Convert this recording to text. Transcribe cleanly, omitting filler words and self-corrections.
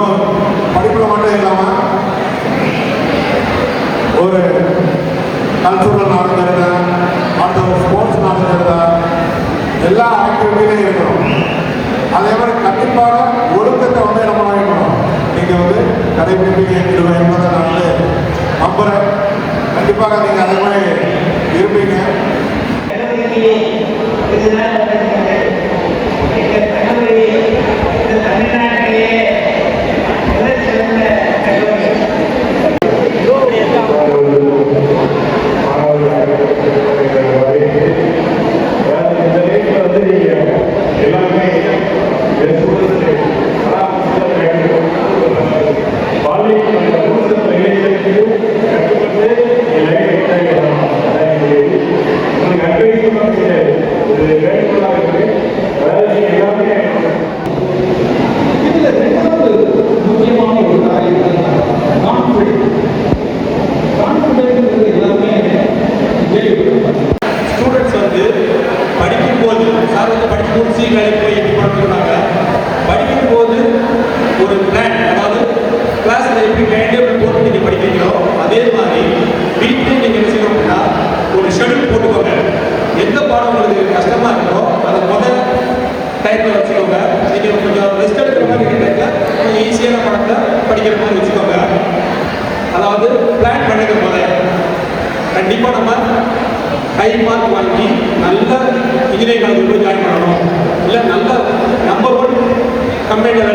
வெறும் படிப்பில் மட்டும் இல்லாமல் ஒரு கல்ச்சுரல் நாலேஜ் இருந்தா, அடுத்த ஒரு ஸ்போர்ட்ஸ் நாலேஜ் இருந்தா, எல்லா ஆக்டிவிட்டிலையும் இருக்கணும். அதே மாதிரி கண்டிப்பாக ஒழுக்கத்தை வந்து நம்ம இருக்கணும். நீங்கள் வந்து கடைபிடிப்பீங்க என்பதை நான் வந்து நம்புகிறேன். கண்டிப்பாக நீங்கள் அதே மாதிரி இருப்பீங்க. படிக்கும்போது ஒரு பிளான், அதாவது கிளாஸ்ல எப்படி டைம் போட்டு நீங்க படிக்கிறீங்களோ அதே மாதிரி வீட்டில் நீங்க என்ன செய்யணும் அப்படின்னா ஒரு ஷெட்யூல் போட்டுக்கோங்க. எந்த பாடம் உங்களுக்கு கஷ்டமா இருக்கோ அதை முதல் டைம்ல வச்சுக்கோங்க. நீங்க கொஞ்சம் ரெஸ்ட் எடுக்கிற மாதிரி டைம்ல கொஞ்சம் ஈஸியான பாடத்தை படிக்கிற மாதிரி வச்சுக்கோங்க. அதாவது பிளான் பண்ணுங்க. முதல் கண்டிப்பா நம்ம ஹை மார்க் வாங்கி நல்ல இன்ஜினியரிங் காலேஜ் போய் ஜாயின் பண்ணணும், இல்லை நல்ல நம்பர் 1 கம்பெனியில்